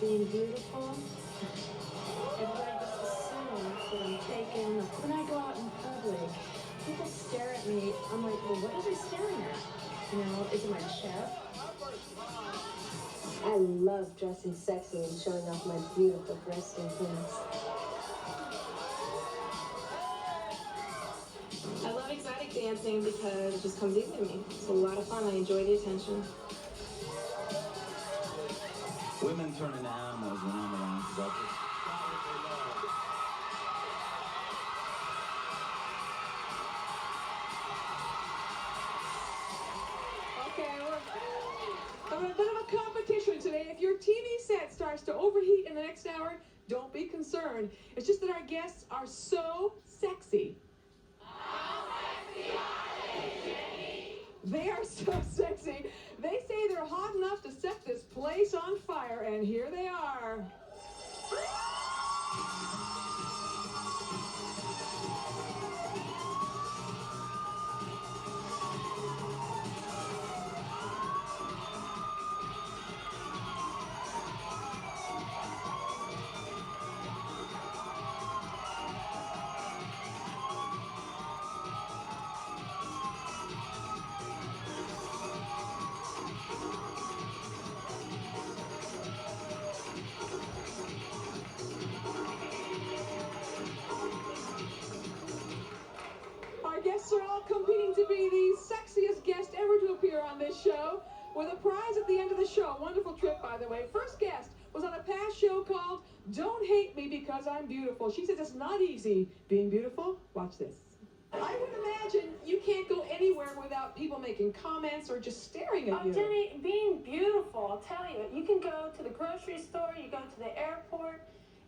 being beautiful, everybody just assumes that I'm taken. When I go out in public, people stare at me. I'm like, well, what are they staring at? You know, is it my chest? I love dressing sexy and showing off my beautiful breast implants. I love exotic dancing because it just comes easy to me. It's a lot of fun. I enjoy the attention. Women turn into animals when I'm around because I just... Okay, we're a bit of a competition today. If your TV set starts to overheat in the next hour, don't be concerned. It's just that our guests are so sexy. How sexy are they, Jenny? They are so sexy. They say they're hot enough to set this place on fire, and here they are. Our guests are all competing to be the sexiest guest ever to appear on this show, with a prize at the end of the show. Wonderful trip, by the way. First guest was on a past show called Don't Hate Me Because I'm Beautiful. She says it's not easy being beautiful. Watch this. I would imagine you can't go anywhere without people making comments or just staring at you. Oh, Jenny, being beautiful, I'll tell you. You can go to the grocery store, you go to the airport,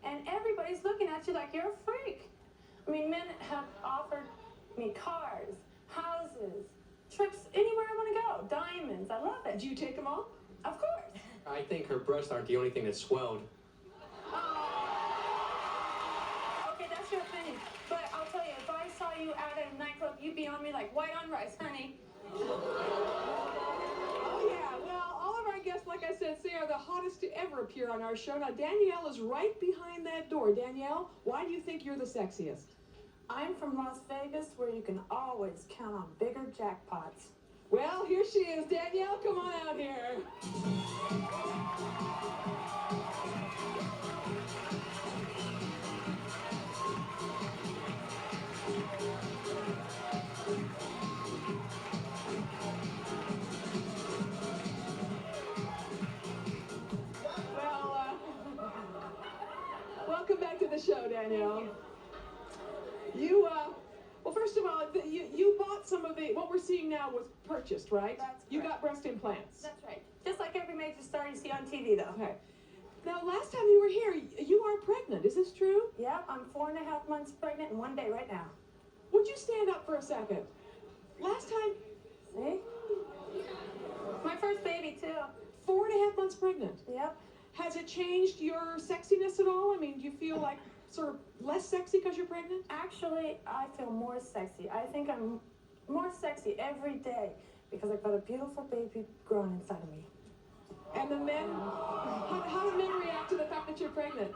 and everybody's looking at you like you're a freak. I mean, men have offered me cars, houses, trips anywhere I want to go, diamonds. I love it. Do you take them all? Of course. I think her breasts aren't the only thing that swelled. Okay, that's your opinion. But I'll tell you, if I saw you out at a nightclub, you'd be on me like white on rice, honey. Oh, yeah. Well, all of our guests, like I said, say are the hottest to ever appear on our show. Now, Danielle is right behind that door. Danielle, why do you think you're the sexiest? I'm from Las Vegas, where you can always count on bigger jackpots. Well, here she is. Danielle, come on out here. Well, welcome back to the show, Danielle. Well, first of all, you bought some of the, what we're seeing now was purchased, right? That's You correct. got breast implants. That's right. Just like every major star you see on TV, though. Okay. Now, last time you were here, you are pregnant. Is this true? Yep, I'm 4.5 months pregnant in 1 day right now. Would you stand up for a second? Last time, See? My first baby, too. 4.5 months pregnant. Yep. Has it changed your sexiness at all? I mean, do you feel like sort of less sexy because you're pregnant? Actually, I feel more sexy. I think I'm more sexy every day because I've got a beautiful baby growing inside of me. And the men, how do men react to the fact that you're pregnant?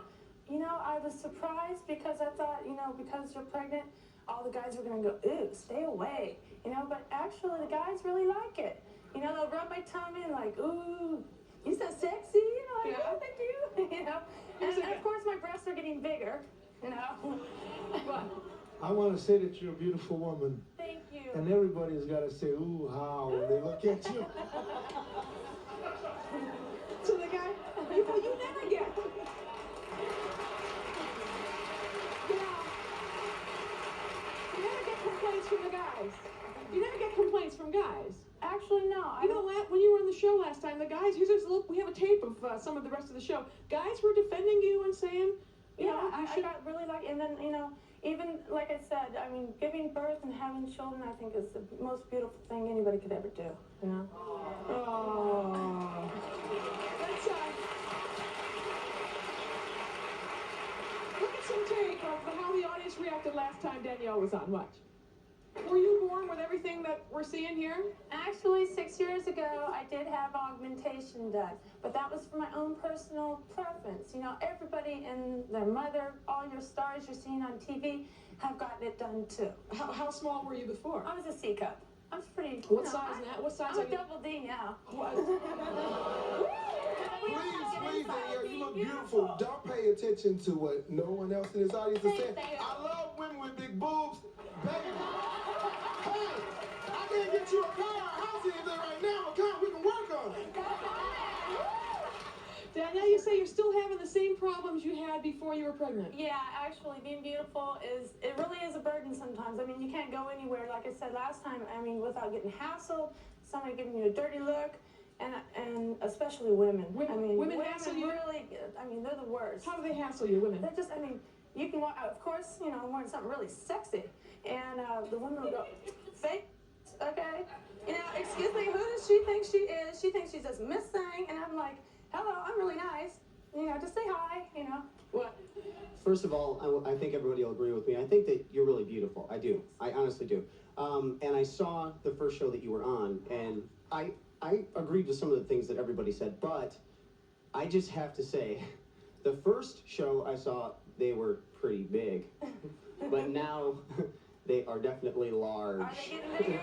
You know, I was surprised because I thought, you know, because you're pregnant, all the guys were going to go, ew, stay away. You know, but actually the guys really like it. You know, they'll rub my tummy and like, ooh, you so sexy. You know, like, Yeah. oh, thank you. You know, and of course my breasts are getting bigger, you know. But I want to say that you're a beautiful woman, Thank you. and everybody's got to say, ooh, how, when they look at you. so the guy, you never get. You never get complaints from the guys. You never get complaints from guys. Actually, no. I You know, when you were on the show last time, the guys, here's this little, we have a tape of some of the rest of the show. Guys were defending you and saying, you Yeah, know, I got really lucky. And then, you know, even like I said, I mean, giving birth and having children, I think is the most beautiful thing anybody could ever do, you know? Oh. Let's, look at some tape of how the audience reacted last time Danielle was on. Watch. Were you born with everything that we're seeing here? Actually, 6 years ago, I did have augmentation done, but that was for my own personal preference. You know, everybody and their mother, all your stars you're seeing on TV, have gotten it done too. How small were you before? I was a C cup. I was pretty. What size now? What size I'm are a you? double D now. What? Please, Danielle, you look beautiful. Don't pay attention to what no one else in this audience is saying. I love women with big boobs. Baby. Hey, I can't get you a car or a house anything right now. Come, we can work on it. Danielle, you say you're still having the same problems you had before you were pregnant. Yeah, actually, being beautiful it really is a burden sometimes. I mean, you can't go anywhere, like I said last time, I mean, without getting hassled, somebody giving you a dirty look, and especially women. I mean, Women hassle you? really, I mean, they're the worst. How do they hassle you, women? They're just, I mean, you can walk, of course, you know, wearing something really sexy, and the women will go, fake, okay? You know, excuse me, who does she think she is? She thinks she's this Miss Thing, and I'm like, hello, I'm really nice. You know, just say hi, you know. What? First of all, I think everybody will agree with me. I think that you're really beautiful. I do. I honestly do. And I saw the first show that you were on, and I agreed with some of the things that everybody said, but I just have to say, the first show I saw, they were pretty big. But now, they are definitely large. Are they getting bigger?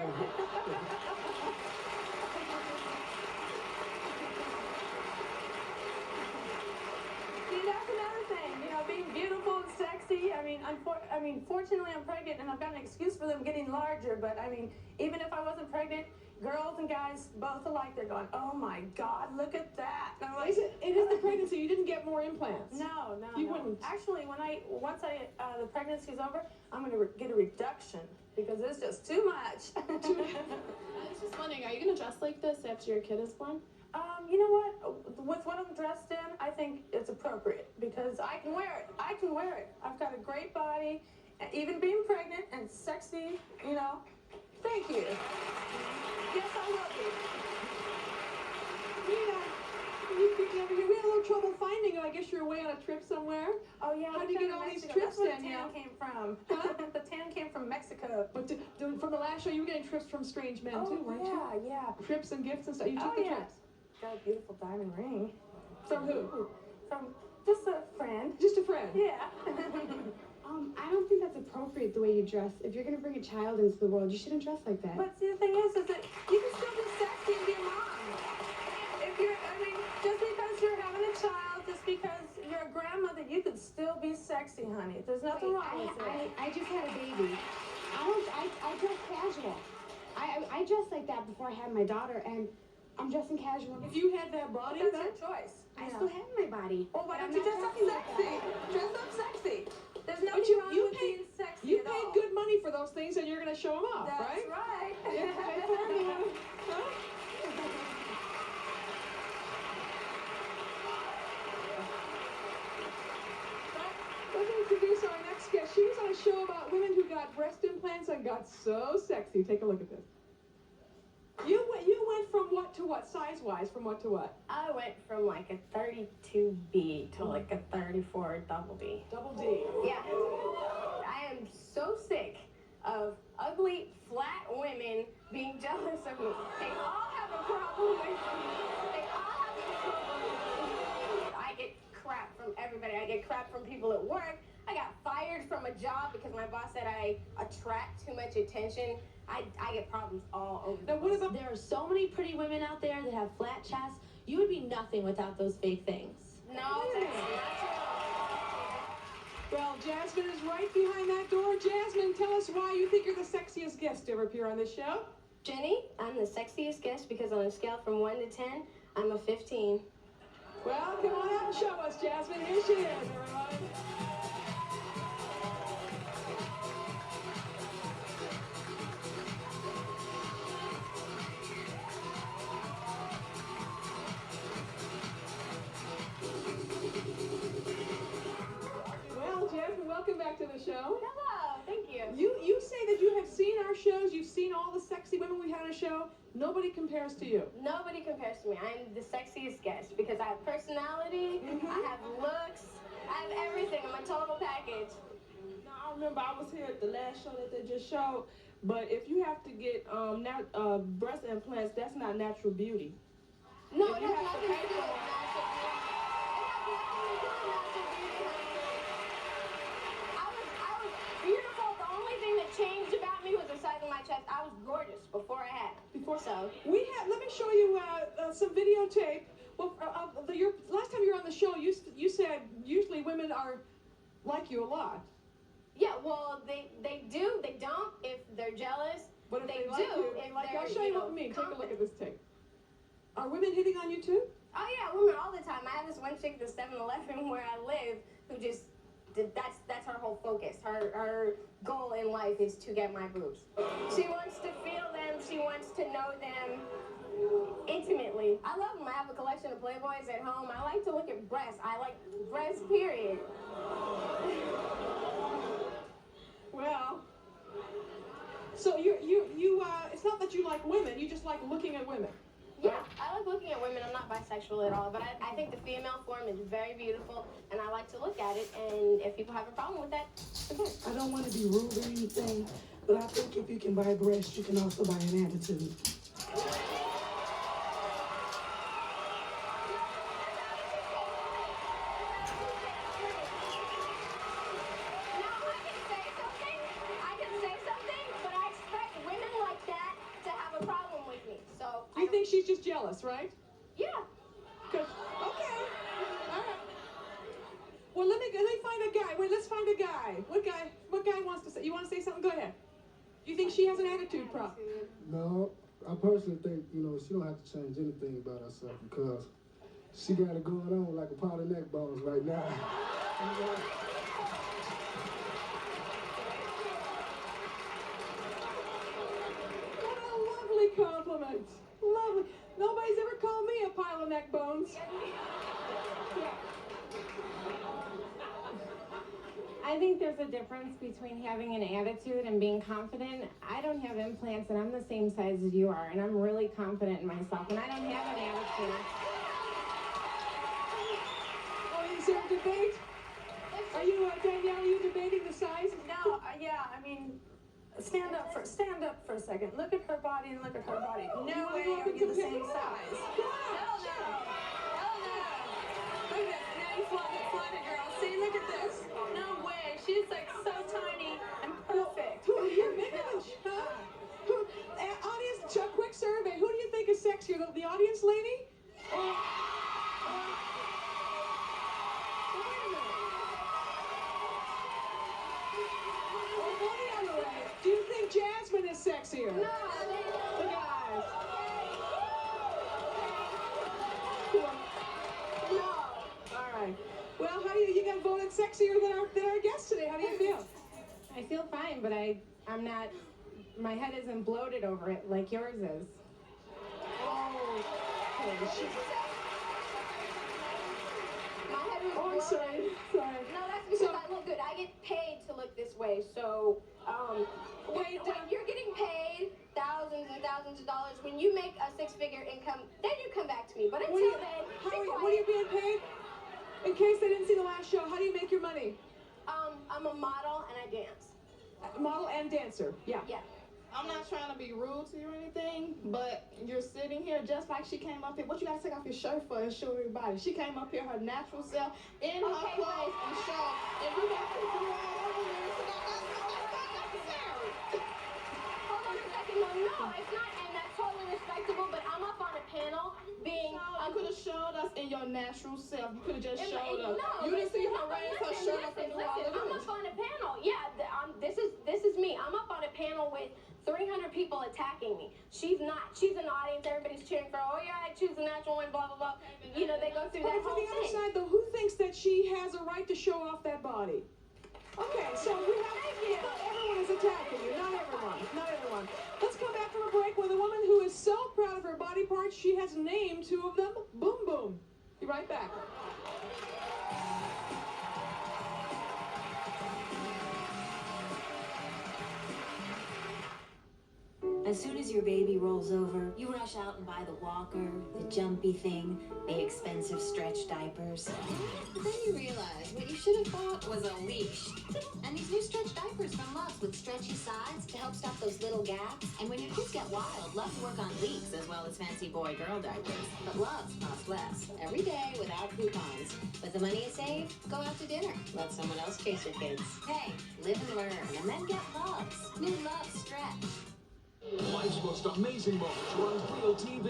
See, that's another thing, you know, being beautiful and sexy. I mean, fortunately, I'm pregnant, and I've got an excuse for them getting larger. But I mean, even if I wasn't pregnant, girls and guys both alike, they're going, "Oh my God, look at that!" And I'm like, It is the pregnancy. You didn't get more implants. No. You wouldn't. Actually, once the pregnancy's over, I'm going to get a reduction because it's just too much. I was just wondering, are you going to dress like this after your kid is born? You know what? With what I'm dressed in, I think it's appropriate because I can wear it. I've got a great body, even being pregnant and sexy, you know. Thank you. Yes, I will be. We had a little trouble finding you. I guess you're away on a trip somewhere. Oh, yeah. How do you get all these Mexico. trips, That's where Danielle? the tan came from. Huh? The tan came from Mexico. But from the last show, you were getting trips from strange men too, weren't you? Yeah. Trips and gifts and stuff. You took the trips. Got a beautiful diamond ring. From who? From just a friend. Just a friend. Yeah. I don't think that's appropriate the way you dress. If you're gonna bring a child into the world, you shouldn't dress like that. But see, the thing is that you can still be sexy and be a mom. Just because you're having a child, just because you're a grandmother, you can still be sexy, honey. There's nothing wrong with it. I just had a baby. I dress casual. I dressed like that before I had my daughter, and I'm dressing casual. If you had that body, That's your choice. I still have my body. Well, why but don't I'm you dress not up dressing like sexy? that. Dress up sexy. There's But nothing wrong you with paid, being sexy you at paid all. good money for those things, and you're going to show them off, That's right? right. Yeah, okay, formula. Huh? Let's introduce our next guest. She was on a show about women who got breast implants and got so sexy. Take a look at this. You went from what to what, size-wise, from what to what? I went from like a 32B to like a 34 double D. Double D. Yeah. I am so sick of ugly, flat women being jealous of me. They all have a problem with me. They all have a problem with me. I get crap from everybody. I get crap from people at work. I got fired from a job because my boss said I attract too much attention. I get problems all over. Now, what about There are so many pretty women out there that have flat chests. You would be nothing without those fake things. No, that's not true. Well, Jasmine is right behind that door. Jasmine, tell us why you think you're the sexiest guest to ever appear on this show. Jenny, I'm the sexiest guest because on a scale from 1 to 10, I'm a 15. Well, come on out and show us, Jasmine. Here she is, everybody. Well, Jasmine, welcome back to the show. Hello, thank you. You say that you have seen our shows, you've seen all the sexy women we had on our show. Nobody compares to you. Nobody compares to me. I'm the sexiest guest because I have personality, I have looks, I have everything. I'm a total package. Now, I remember I was here at the last show that they just showed But if you have to get breast implants, that's not natural beauty. No, If it you has have to nothing to pay do for with it. natural beauty. It has nothing to do with natural beauty, honey. I was beautiful. The only thing that changed about me was the size of my chest. I was gorgeous before I had it. Before, So let me show you some videotape. Well, your last time you were on the show, you said usually women are like you a lot. yeah, well, they do. They don't if they're jealous. But if they they like do you, if like they're, I'll show you what I mean. Take a look confident. at this tape. Are women hitting on you too? Oh yeah, women all the time. I have this one chick at the 7-Eleven where I live who just that's her whole focus. Her goal in life is to get my boobs. She wants to feel them. She wants to know them intimately. I love them. I have a collection of Playboys at home. I like to look at breasts. I like breasts, period. Well, so it's not that you like women. You just like looking at women. Yeah, I like looking at women. I'm not bisexual at all, but I think the female form is very beautiful, and I like to look at it, and if people have a problem with that, okay. I don't want to be rude or anything, but I think if you can buy breasts, you can also buy an attitude. You think she's just jealous, right? Yeah. Okay. All right. Well, let me find a guy. Wait, let's find a guy. What guy wants to say? You want to say something? Go ahead. You think she has an attitude problem? No, I personally think, she don't have to change anything about herself because she got it going on like a pot of neck bones right now. What a lovely compliment. Lovely. Nobody's ever called me a pile of neck bones. Yeah. I think there's a difference between having an attitude and being confident. I don't have implants and I'm the same size as you are, and I'm really confident in myself, and I don't have an attitude. Oh, is there a debate? Are you, Danielle, are you debating the size? No, yeah, I mean, stand up for a second. Look at her body and look at her body. No way are you the same size. Hell no. Hell no. Look at this. Now you flaunt it, girl. See, look at this. No way. She's like so tiny and perfect. You're bigger than audience, a quick survey. Who do you think is sexier, the audience lady? Or wait a minute. Or go the other way. Do you think Jasmine is sexier? No. The guys. No. All right. Well, how do you got voted sexier than our guest today? How do you feel? I feel fine, but I'm not, my head isn't bloated over it like yours is. Oh, okay. My head was Oh, I'm sorry. Sorry. No, that's because I look good. I get paid to look this way. So, when you're getting paid thousands and thousands of dollars, when you make a six-figure income, then you come back to me. But until then, What are you being paid? In case they didn't see the last show, how do you make your money? I'm a model and I dance. Model and dancer. Yeah. Yeah. I'm not trying to be rude to you or anything, but you're sitting here just like she came up here. What you gotta take off your shirt for and show everybody? She came up here her natural self in her clothes and show, and we got people all over there. So that's not necessary. Hold on a second. No, it's not, and that's totally respectable. But I'm up on a panel being. You could have showed us in your natural self. You could have just showed us. No, you didn't see her raise her shirt up and do all of I'm this. up on a panel. Yeah, this is me. I'm up on a panel with 300 people attacking me. She's not. She's an audience. Everybody's cheering for her. Oh yeah, I choose the natural one. Blah blah blah. They go through that But whole from the other thing. side, though, who thinks that she has a right to show off that body? Okay, so we have. Not everyone is attacking you. Not everyone. Not everyone. Let's come back from a break with a woman who is so proud of her body parts, she has named two of them Boom Boom. Be right back. As soon as your baby rolls over, you rush out and buy the walker, the jumpy thing, the expensive stretch diapers. But then you realize what you should have bought was a leash. And these new stretch diapers from Lux with stretchy sides to help stop those little gaps. And when your kids get wild, love to work on leaks as well as fancy boy-girl diapers. But Lux cost less. Every day without coupons. With the money you save, go out to dinner. Let someone else chase your kids. Hey, live and learn, and then get Lux. New Lux Stretch. Life's most amazing moments are on real TV.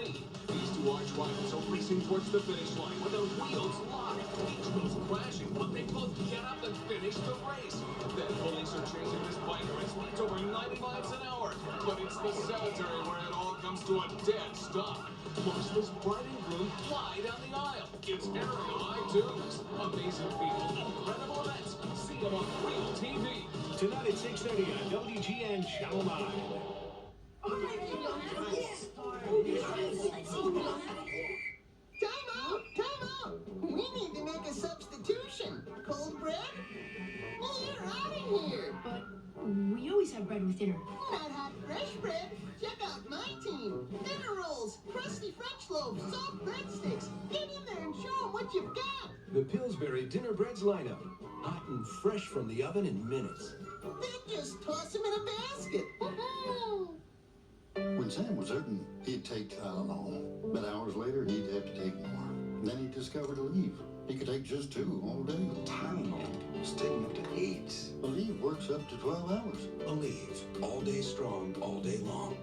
These two arch rivals are racing towards the finish line with their wheels locked. Each goes crashing, but they both get up and finish the race. Then police are chasing this biker at speeds over 90 miles an hour. But it's the cemetery where it all comes to a dead stop. Plus, this bride and groom fly down the aisle. It's airing on iTunes. Amazing people, incredible events. See them on real TV. Tonight at 6:30 on WGN Channel 9. Time out! We need to make a substitution. Cold bread? You're out of here. But we always have bread with dinner. Not hot, fresh bread. Check out my team. Dinner rolls, crusty French loaves, soft breadsticks. Get in there and show them what you've got. The Pillsbury Dinner Breads lineup. Hot and fresh from the oven in minutes. Then just toss them in a basket. When Sam was hurting, he'd take Tylenol, but hours later he'd have to take more. Then he discovered Aleve. He could take just 2 all day. Tylenol was taking up to 8. Aleve works up to 12 hours. Aleve, all day strong, all day long.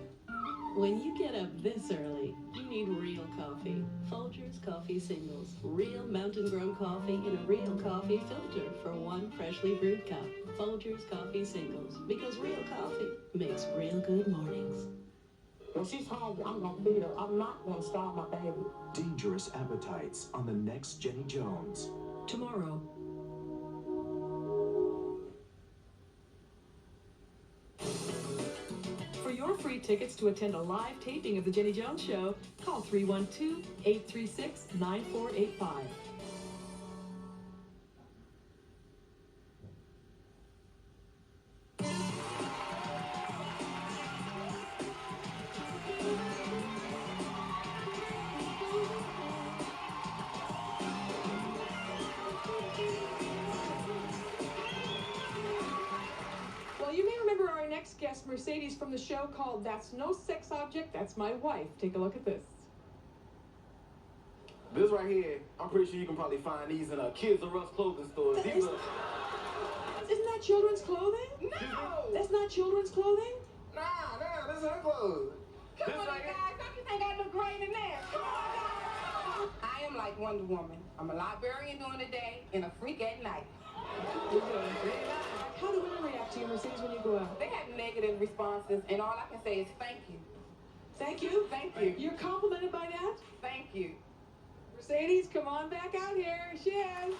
When you get up this early, you need real coffee. Folgers Coffee Singles. Real mountain-grown coffee in a real coffee filter for one freshly brewed cup. Folgers Coffee Singles. Because real coffee makes real good mornings. When she's home, I'm gonna feed her. I'm not gonna starve my baby. Dangerous Appetites on the next Jenny Jones. Tomorrow. For your free tickets to attend a live taping of The Jenny Jones Show, call 312-836-9485. Well, you may remember our next guest, Mercedes, from the show called That's No Sex Object, That's My Wife. Take a look at this. This right here, I'm pretty sure you can probably find these in a Kids R Us clothing store. Isn't that children's clothing? No! That's not children's clothing? Nah, this is her clothes. Come This on, right here. guys. Don't you think I look great in there? Come on, guys. I am like Wonder Woman. I'm a librarian during the day and a freak at night. How do women react to you, Mercedes, when you go out? They have negative responses, and all I can say is thank you. Thank you? Thank you. You're complimented by that? Thank you. Mercedes, come on back out here. She is.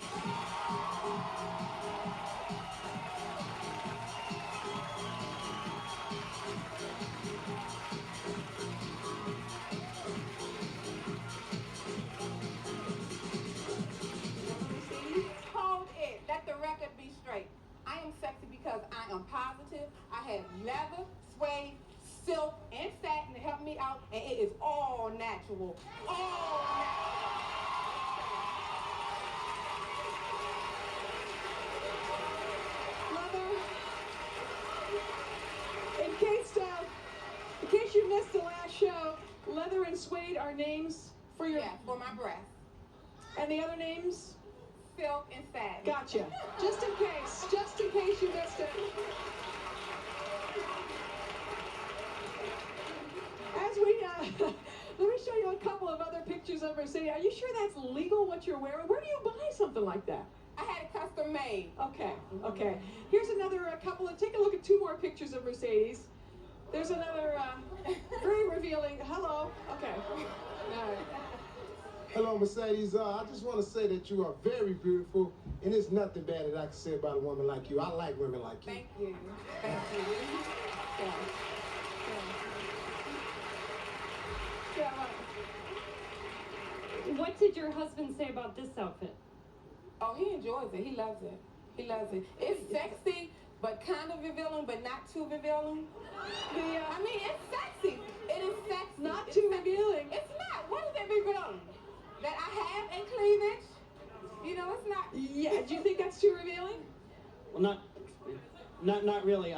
Hold it. Let the record be straight. I am sexy because I am positive. I have leather, suede, silk, and satin to help me out, and it is all natural. All natural. Leather. In case you missed the last show, leather and suede are names for your... Yeah, for my breath. And the other names? Silk and satin. Gotcha. Just in case you missed it. As we, let me show you a couple of other pictures of Mercedes. Are you sure that's legal, what you're wearing? Where do you buy something like that? I had it custom made. Okay. Here's another couple of, take a look at 2 more pictures of Mercedes. There's another very revealing, hello. Okay. All right. Hello, Mercedes. I just want to say that you are very beautiful, and there's nothing bad that I can say about a woman like you. I like women like you. Thank you. Thank you. What did your husband say about this outfit? Oh, he enjoys it. He loves it. He loves it. It's sexy, but kind of revealing, but not too revealing. I mean, it's sexy. It is sexy. Not too revealing. It's not. What is it revealing? That I have a cleavage? You know, it's not. Yeah, do you think that's too revealing? Well, not really.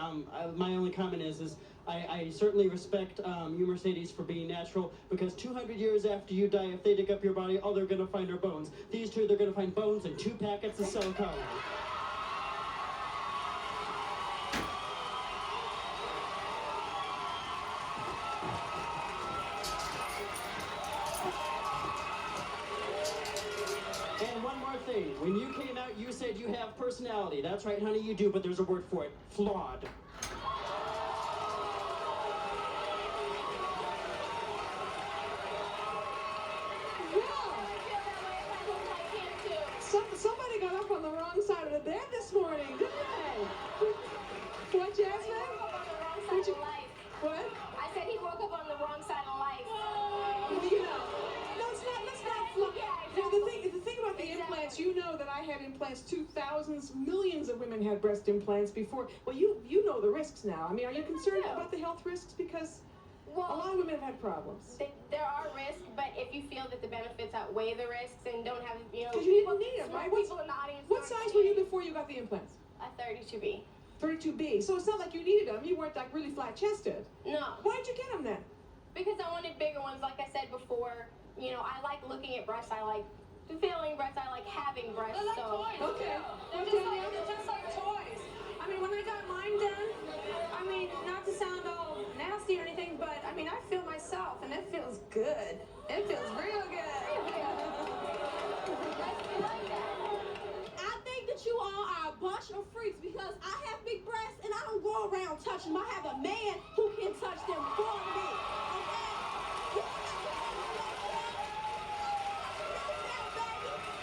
My only comment is I certainly respect you, Mercedes, for being natural, because 200 years after you die, if they dig up your body, all they're going to find are bones. These two, they're going to find bones and 2 packets of silicone. And one more thing. When you came out, you said you have personality. That's right, honey, you do, but there's a word for it. Flawed. Somebody got up on the wrong side of the bed this morning, didn't they? What, Jasmine? He woke up on the wrong side of life. What? I said he woke up on the wrong side of life. Well, you know, no, let's not. The thing about the implants, you know that I had implants. 2000s, millions of women had breast implants before. Well, you know the risks now. I mean, are you concerned about the health risks? Because a lot of women have had problems. There are risks, but if you feel that the benefits outweigh the risks and don't have, Because you didn't need them, right? People in the audience. What size were you before you got the implants? A 32B. 32B. So it's not like you needed them. You weren't like really flat-chested. No. Why'd you get them then? Because I wanted bigger ones. Like I said before, I like looking at breasts. I like feeling breasts. I like having breasts. They're like toys. Okay. They're just like toys. I mean, when I got mine done, I mean, not to sound all nasty or anything, but I mean, I feel myself, and it feels good. It feels real good. I think that you all are a bunch of freaks because I have big breasts and I don't go around touching them. I have a man who can touch them for me. Okay?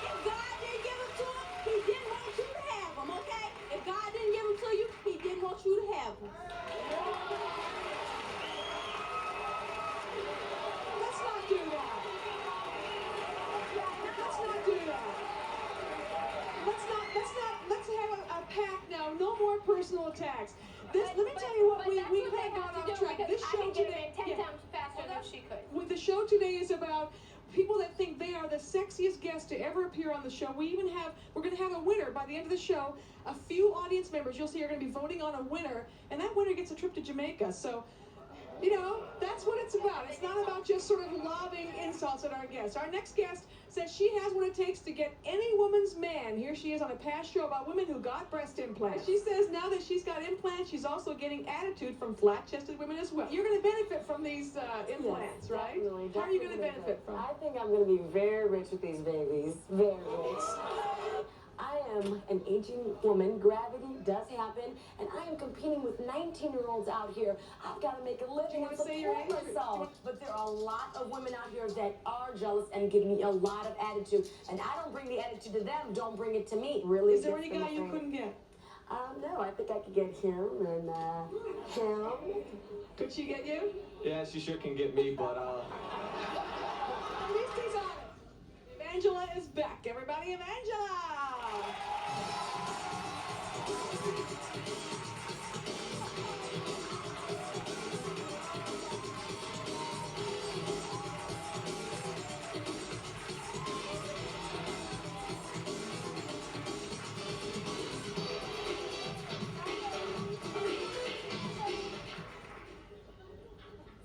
If God didn't give them to him, he didn't want you to have them, okay? If God didn't give them to you, he didn't want you to have them. Let's not do that. Let's not do that. Let's have a pact now. No more personal attacks. Let me tell you what, we kind of got off track. This show today, 10 times faster than she could. The show today is about people that think they are the sexiest guests to ever appear on the show. We're going to have a winner by the end of the show. A few audience members you'll see are going to be voting on a winner, and that winner gets a trip to Jamaica. So, that's what it's about. It's not about just sort of lobbing insults at our guests. Our next guest says she has what it takes to get any woman's man. Here she is on a past show about women who got breast implants. She says now that she's got implants, she's also getting attitude from flat-chested women as well. You're going to benefit from these implants, right? Definitely, How are you going to benefit from? I think I'm going to be very rich with these babies. Very rich. I am an aging woman. Gravity does happen, and I am competing with 19-year-olds out here. I've got to make a living and support myself. But there are a lot of women out here that are jealous and give me a lot of attitude, and I don't bring the attitude to them. Don't bring it to me. Really? Is there any guy you couldn't get? No, I think I could get him and him. Could she get you? Yeah, she sure can get me, but Mistie's on it. Evangela is back. Everybody, Evangela!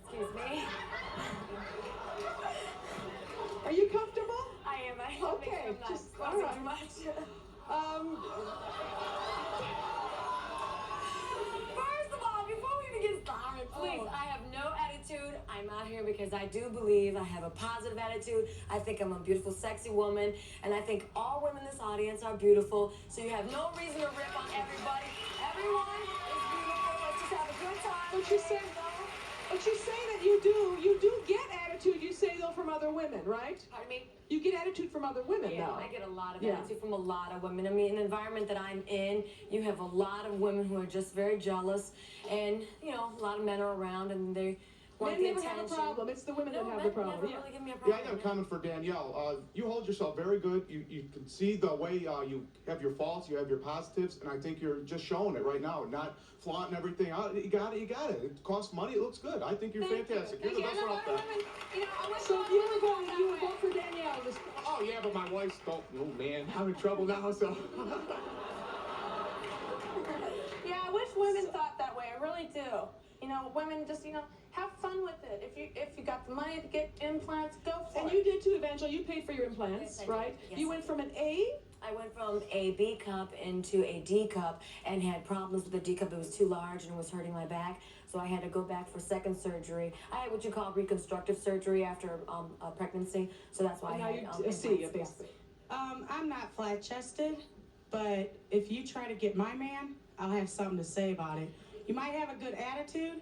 Excuse me. Are you comfortable? I am. I hope Okay, I'm not just causing all right. too much. First of all, before we even get started, please, I have no attitude. I'm out here because I do believe I have a positive attitude. I think I'm a beautiful, sexy woman, and I think all women in this audience are beautiful, so you have no reason to rip on everybody. Everyone is beautiful. Let's just have a good time. But you say that you do get attitude, you say, though, from other women, right? Pardon me? You get attitude from other women, Yeah, though. I get a lot of attitude from a lot of women. I mean, in the environment that I'm in, you have a lot of women who are just very jealous, and, a lot of men are around, and they want Men the never have a attention. problem. It's the women No, that have men the problem. never Yeah. really give me a Yeah, problem. I got a comment for Danielle. You hold yourself very good. You can see the way you have your faults, you have your positives, and I think you're just showing it right now, not flaunting everything out. You got it. It costs money. It looks good. I think you're fantastic. You're the best one out there. So if you were going, you would vote for Danielle. Oh yeah, but my wife's oh man, I'm in trouble now. So. Yeah, I wish women thought that way. I really do. You know, women just, have fun with it. If you got the money to get implants, go for it. And you did too, Evangel. You paid for your implants, Yes, I right? did. Yes, You I went did. from an A. I went from a B cup into a D cup and had problems with the D cup. It was too large and it was hurting my back. So I had to go back for second surgery. I had what you call reconstructive surgery after a pregnancy. So that's why And I now had you see it, implants. basically. I'm not flat-chested, but if you try to get my man, I'll have something to say about it. You might have a good attitude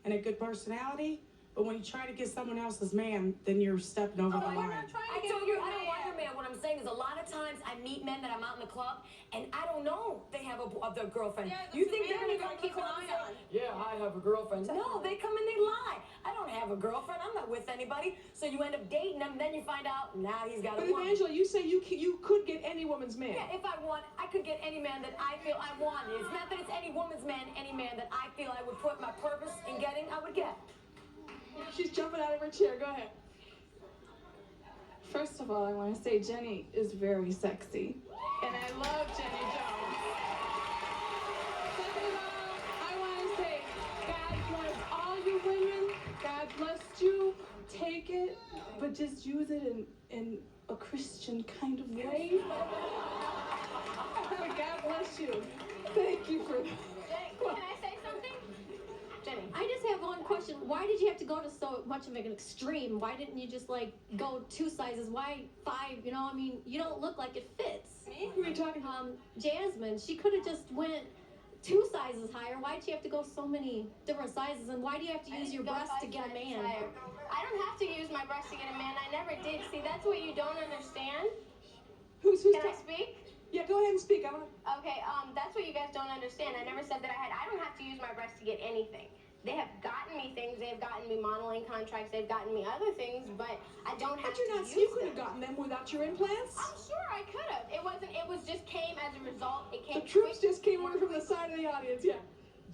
and a good personality, but when you try to get someone else's man, then you're stepping over the line. I told you I don't want your man. What I'm saying is a lot of times I meet men that I'm out in the club and I don't know they have their girlfriend. Yeah, You that's think a they're man gonna you come to the gotta keep an club and eye say, on. yeah, I have a girlfriend. No, they come and they lie. I don't have a girlfriend. I'm not with anybody. So you end up dating him, then you find out now he's got But a woman. Evangel, you say you could get any woman's man. Yeah, if I want, I could get any man that I feel I wanted. It's not that it's any woman's man, any man that I feel I would put my purpose in getting, I would get. She's jumping out of her chair. Go ahead. First of all, I want to say Jenny is very sexy. And I love Jenny Jones. Second of all, I want to say God bless all you women. God blessed you. Take it, but just use it in a Christian kind of way. But God bless you. Thank you for Can I say something? Jenny. I just have one question. Why did you have to go to so much of an extreme? Why didn't you just go 2 sizes? Why 5? I mean, you don't look like it fits. Me? Who are you talking about? Jasmine. She could have just went 2 sizes higher. Why did you have to go so many different sizes? And why do you have to use your breasts to get a man? I don't have to use my breast to get a man. I never did. See, that's what you don't understand. Who's Can I speak? Yeah, go ahead and speak. Okay, that's what you guys don't understand. I never said that I don't have to use my breast to get anything. They have gotten me things. They've gotten me modeling contracts. They've gotten me other things, but I don't have to use you could them. have gotten them without your implants. I'm sure I could have. It just came as a result. It came The troops just came over from the side of the audience. Yeah.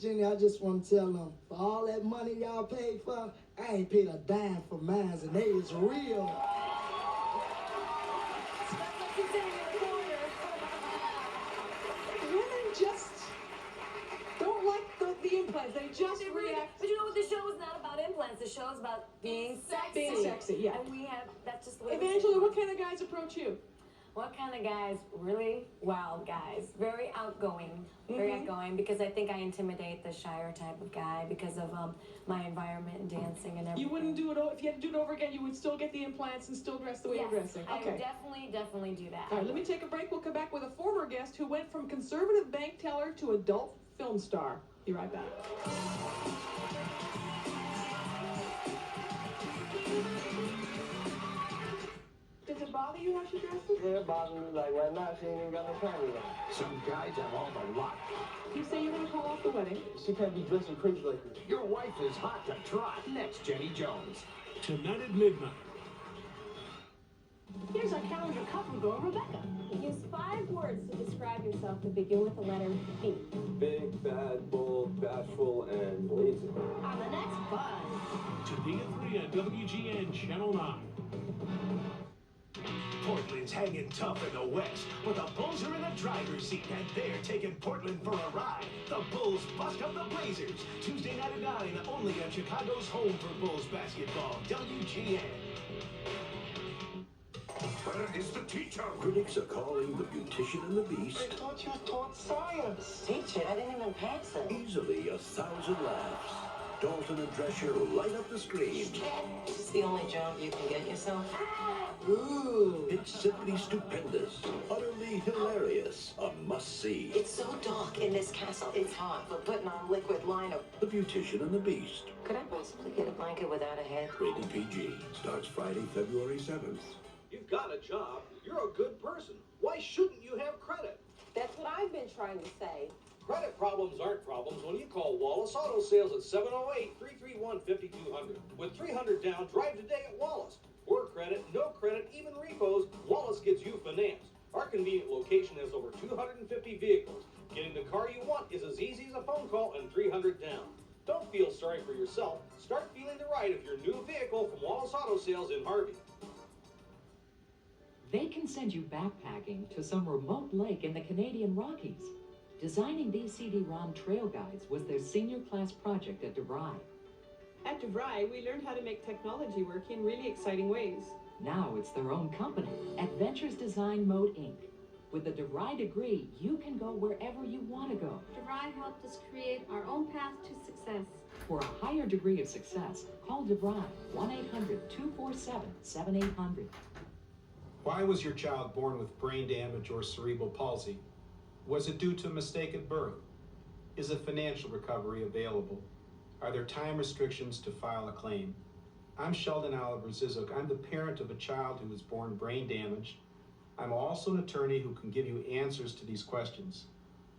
Jenny, I just want to tell them, for all that money y'all paid for, I ain't paid a dime for mine, and they is real. Women just don't like the implants. They just react. But you know what? The show is not about implants. The show is about being sexy. Being sexy, yeah. And that's just the way Evangela, what kind of guys approach you? What kind of guys? Really wild guys. Very outgoing. Very Mhm. outgoing because I think I intimidate the shyer type of guy because of my environment and dancing and everything. You wouldn't do it if you had to do it over again. You would still get the implants and still dress the way you're dressing. I Okay. would definitely do that. All right, let me take a break. We'll come back with a former guest who went from conservative bank teller to adult film star. Be right back. Does it bother you how she dresses? Yeah, it bothers me. Like right now, she ain't even got no panties on. Some guys have all the luck. You say you're going to call off the wedding? She can't be dressing crazy like this. Your wife is hot to trot. Next, Jenny Jones. Tonight at midnight. Here's our calendar cover girl, Rebecca. Use 5 words to describe yourself that begin with the letter B. Big, bad, bold, bashful, and lazy. On the next Buzz. Today at 3 on WGN Channel 9. Portland's hanging tough in the West, but the Bulls are in the driver's seat, and they're taking Portland for a ride. The Bulls bust up the Blazers. Tuesday night at 9, only on Chicago's home for Bulls basketball, WGN. Where is the teacher? Critics are calling The Beautician and the Beast. I thought you taught science. Teacher, I didn't even pass it. Easily 1,000 laughs. Dalton and Drescher light up the screen. This is the only job you can get yourself. Ooh. It's simply stupendous, utterly hilarious, a must-see. It's so dark in this castle. It's hard for putting on liquid liner. The Beautician and the Beast. Could I possibly get a blanket without a head? Rated PG. Starts Friday, February 7th. You've got a job. You're a good person. Why shouldn't you have credit? That's what I've been trying to say. Credit problems aren't problems when you call Wallace Auto Sales at 708-331-5200. With $300 down, drive today at Wallace. Poor credit, no credit, even repos, Wallace gets you financed. Our convenient location has over 250 vehicles. Getting the car you want is as easy as a phone call and $300 down. Don't feel sorry for yourself. Start feeling the right of your new vehicle from Wallace Auto Sales in Harvey. They can send you backpacking to some remote lake in the Canadian Rockies. Designing these CD-ROM trail guides was their senior class project at DeVry. At DeVry, we learned how to make technology work in really exciting ways. Now it's their own company, Adventures Design Mode Inc. With a DeVry degree, you can go wherever you want to go. DeVry helped us create our own path to success. For a higher degree of success, call DeVry 1-800-247-7800. Why was your child born with brain damage or cerebral palsy? Was it due to a mistake at birth? Is a financial recovery available? Are there time restrictions to file a claim? I'm Sheldon Oliver Zizek. I'm the parent of a child who was born brain damaged. I'm also an attorney who can give you answers to these questions.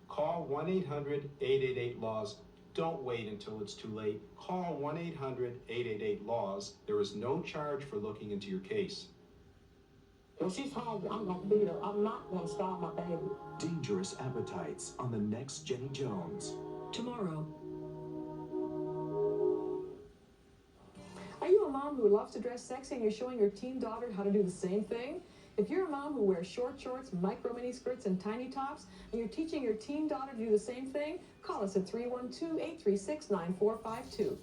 Call 1-800-888-LAWS. Don't wait until it's too late. Call 1-800-888-LAWS. There is no charge for looking into your case. When she's home, I'm gonna feed her. I'm not gonna starve my baby. Dangerous Appetites on the next Jenny Jones. Tomorrow. Are you a mom who loves to dress sexy and you're showing your teen daughter how to do the same thing? If you're a mom who wears short shorts, micro mini skirts, and tiny tops, and you're teaching your teen daughter to do the same thing, call us at 312-836-9452.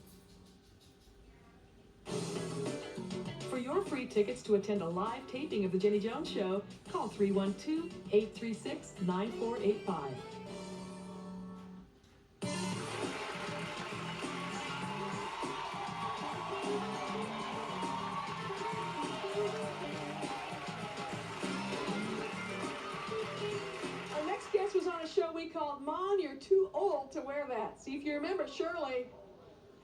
For your free tickets to attend a live taping of The Jenny Jones Show, call 312-836-9485. Our next guest was on a show we called Mom, You're Too Old to Wear That. See if you remember Shirley.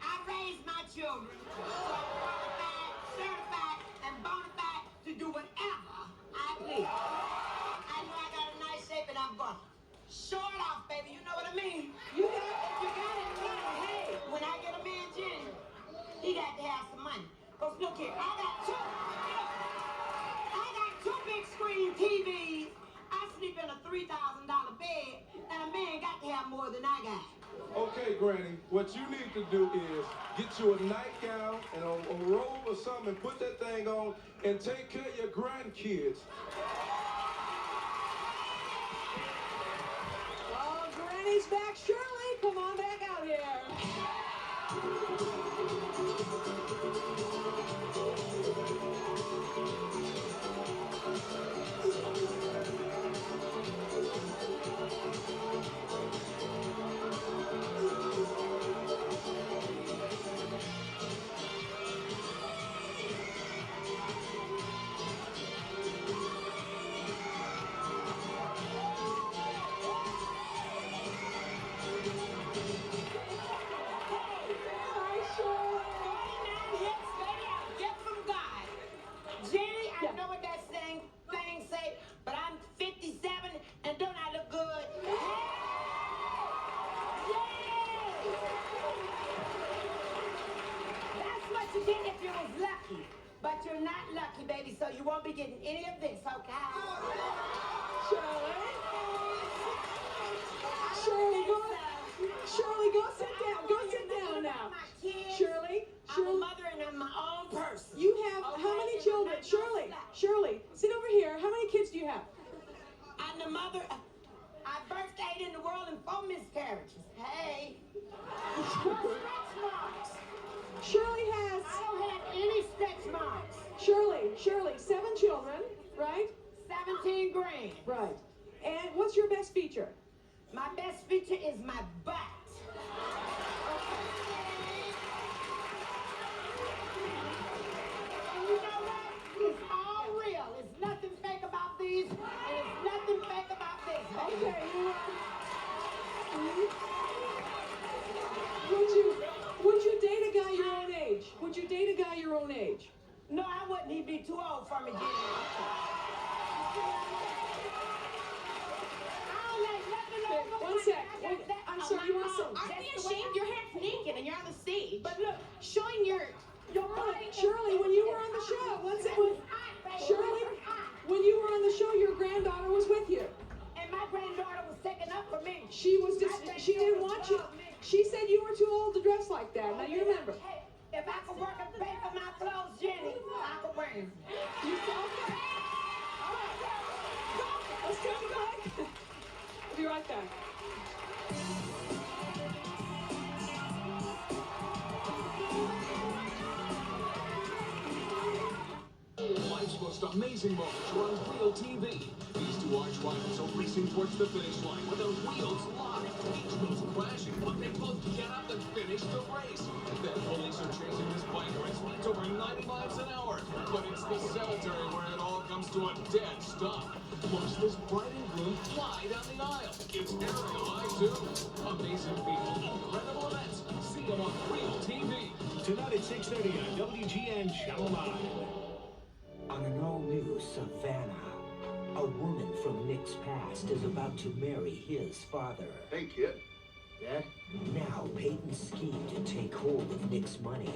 I raised my children so qualified, certified, and bona fide to do whatever I please. I know I got a nice shape and I'm gonna show it off, baby. You know what I mean? You got it right. Hey, when I get a man Jenny, he got to have some money. Cause look here, I got two big screen TVs. I sleep in a $3,000 bed, and a man got to have more than I got. Okay, Granny, what you need to do is get you a nightgown and a robe or something and put that thing on and take care of your grandkids. Oh, Granny's back. Shirley, come on back out here. But you're not lucky, baby, so you won't be getting any of this, okay? Shirley, go sit down. Go sit down now. Shirley, I'm a mother and I'm my own person. You have how many children? Shirley, sit over here. How many kids do you have? I'm the mother. I birthed 8 in the world and 4 miscarriages. Hey. Stretch marks. Shirley has... I don't have any stretch marks. Shirley, 7 children, right? 17 grand. Right. And what's your best feature? My best feature is my butt. And you know what? It's all real. It's nothing fake about these, and it's nothing fake about this. Okay, Would you date a guy your own age? Would you date a guy your own age? No, I wouldn't. He'd be too old for me, Jenny. I don't like nothing over. One sec. Aren't we ashamed? Your half naked and you're on the stage. But look, showing your body. Shirley, when you were on the show, Shirley, when you were on the show, your granddaughter was with you. And my granddaughter was taking up for me. She didn't want you. She said you were too old to dress like that. Now you remember. Hey, if I could work and pay for my clothes, Jenny, I could wear them. You saw that? All right. Let's take a break. We'll be right back. Life's most amazing moments are on real TV. These two arch rivals are racing towards the finish line with their wheels locked. Each goes crashing, but they both get up and finish the race. Then police are chasing this biker at speeds over 90 miles an hour. But it's the cemetery where it all comes to a dead stop. Watch this bride and groom fly down the aisle. It's aerial eye too. Amazing people, incredible events. See them on real TV. Tonight at 6:30 on WGN Channel 9. On an all-new Savannah, a woman from Nick's past is about to marry his father. Hey, kid. Dad? Now Peyton's scheme to take hold of Nick's money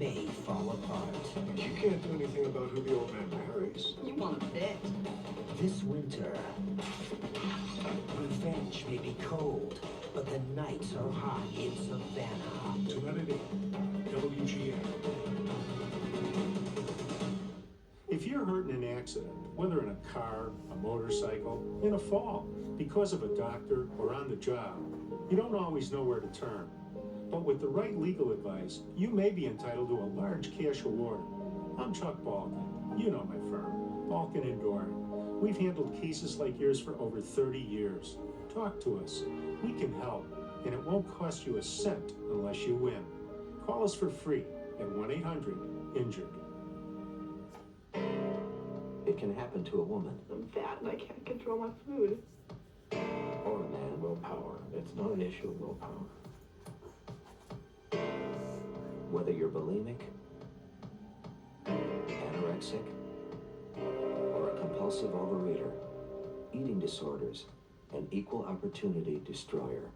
may fall apart. You can't do anything about who the old man marries. You want to bet? This winter, revenge may be cold, but the nights are hot in Savannah. Tonight at 8, WGN. If you're hurt in an accident, whether in a car, a motorcycle, in a fall, because of a doctor, or on the job, you don't always know where to turn. But with the right legal advice, you may be entitled to a large cash award. I'm Chuck Balkin. You know my firm, Balkin & Doran. We've handled cases like yours for over 30 years. Talk to us. We can help, and it won't cost you a cent unless you win. Call us for free at 1-800-INJURED. It can happen to a woman. I'm fat and I can't control my food. Or a man. Willpower. It's not an issue of willpower. Whether you're bulimic, anorexic, or a compulsive overeater, eating disorders, an equal opportunity destroyer.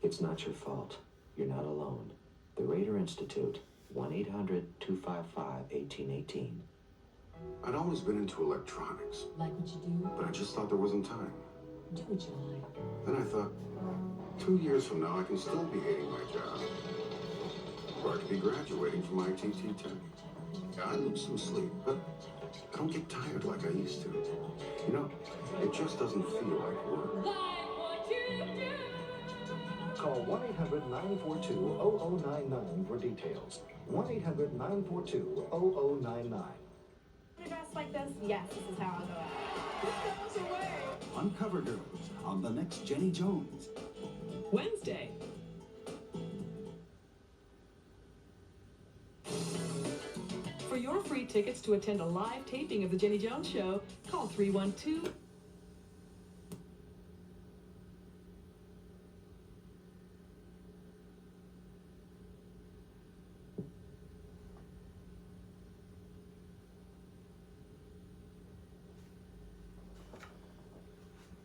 It's not your fault. You're not alone. The Rader Institute, 1-800-255-1818. I'd always been into electronics. Like what you do? But I just thought there wasn't time. Do what you like. Then I thought, 2 years from now, I can still be hating my job. Or I could be graduating from ITT Tech. I lose some sleep, but I don't get tired like I used to. You know, it just doesn't feel like work. Call 1-800-942-0099 for details. 1-800-942-0099. Dress like this? Yes, this is how I'll go out. Uncover Girls on the next Jenny Jones. Wednesday. For your free tickets to attend a live taping of The Jenny Jones Show, call 312